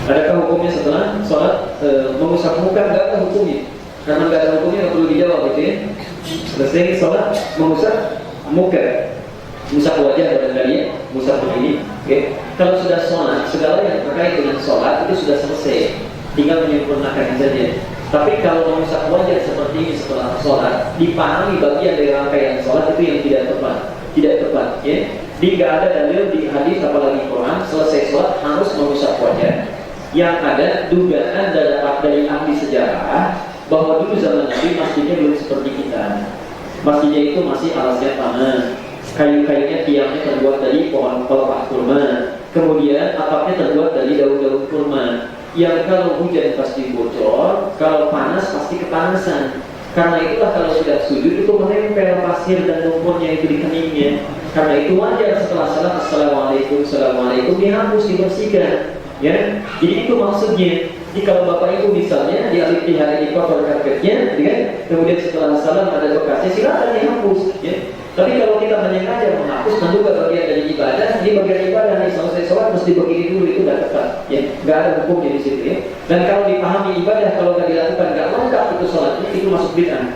Adakah hukumnya setelah sholat mengusap muka? Nggak ada hukumnya. Karena nggak ada hukumnya, nggak perlu dijawab gitu ya. Selesai sholat mengusap muka, mengusap wajah barangkali ya, mengusap begini. Okay. Kalau sudah sholat, segala yang terkait dengan sholat itu sudah selesai, tinggal menyempurnakan saja. Tapi kalau mengusap wajah seperti ini setelah sholat, dipahami bagian dari rangkaian sholat itu yang tidak tepat, tidak tepat. Ya. Jadi nggak ada dalil di hadis apalagi Quran selesai sholat harus mengusap wajah. Yang ada dugaan dari ahli sejarah bahwa dulu zaman Nabi masjidnya belum seperti kita. Masjidnya itu masih alasnya tanah, kayu-kayunya tiangnya terbuat dari pohon pelepah kurma, kemudian atapnya terbuat dari daun-daun kurma. Yang kalau hujan pasti bocor, kalau panas pasti kepanasan. Karena itulah kalau sudah sujud itu menempel pasir dan lumpurnya itu di keningnya. Karena itu wajar setelah salat assalamualaikum, assalamualaikum dihapus, dibersihkan. Ya, jadi itu maksudnya. Jadi kalau bapak ibu misalnya di hari di cover karpetnya, ya, kemudian setelah salam ada bekasnya, silakan dihapus. Ya. Tapi kalau kita menyengaja menghapus, tentu bagian dari ibadah, di bagian ibadah nih selesai sholat mesti begini dulu, itu tidak tepat. Ya, nggak ada hukumnya di situ. Ya. Dan kalau dipahami ibadah, kalau nggak dilakukan nggak lengkap itu sholatnya, itu masuk bid'ah.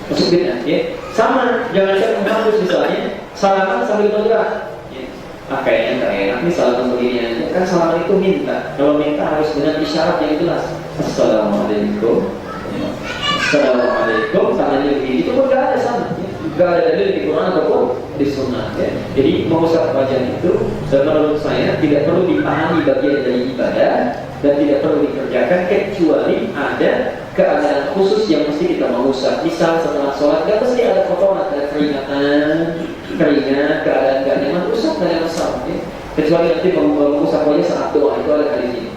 Masuk bid'ah. Ya. Sama, jangan menghapus misalnya salaman sambil bergerak. Kayaknya nggak enak nih salaman begini aja. Kan salaman itu minta. Kalau minta harus dengan isyarat yang jelas. Assalamualaikum. Assalamualaikum. Tangannya begini. Itu pun nggak ada sama. Nggak ada dalil di Quran ataupun di Sunnah. Ya. Jadi mengusap wajah itu, menurut saya tidak perlu dipahami bagian dari ibadah dan tidak perlu dikerjakan kecuali ada keadaan khusus yang mesti kita mengusap. Misal setelah sholat nggak mesti ada kotoran, ada keringat, keadaan gak nyaman, usap dari masalah. Kecuali nanti mengusap wajah saat doa, itu ada hadis ini.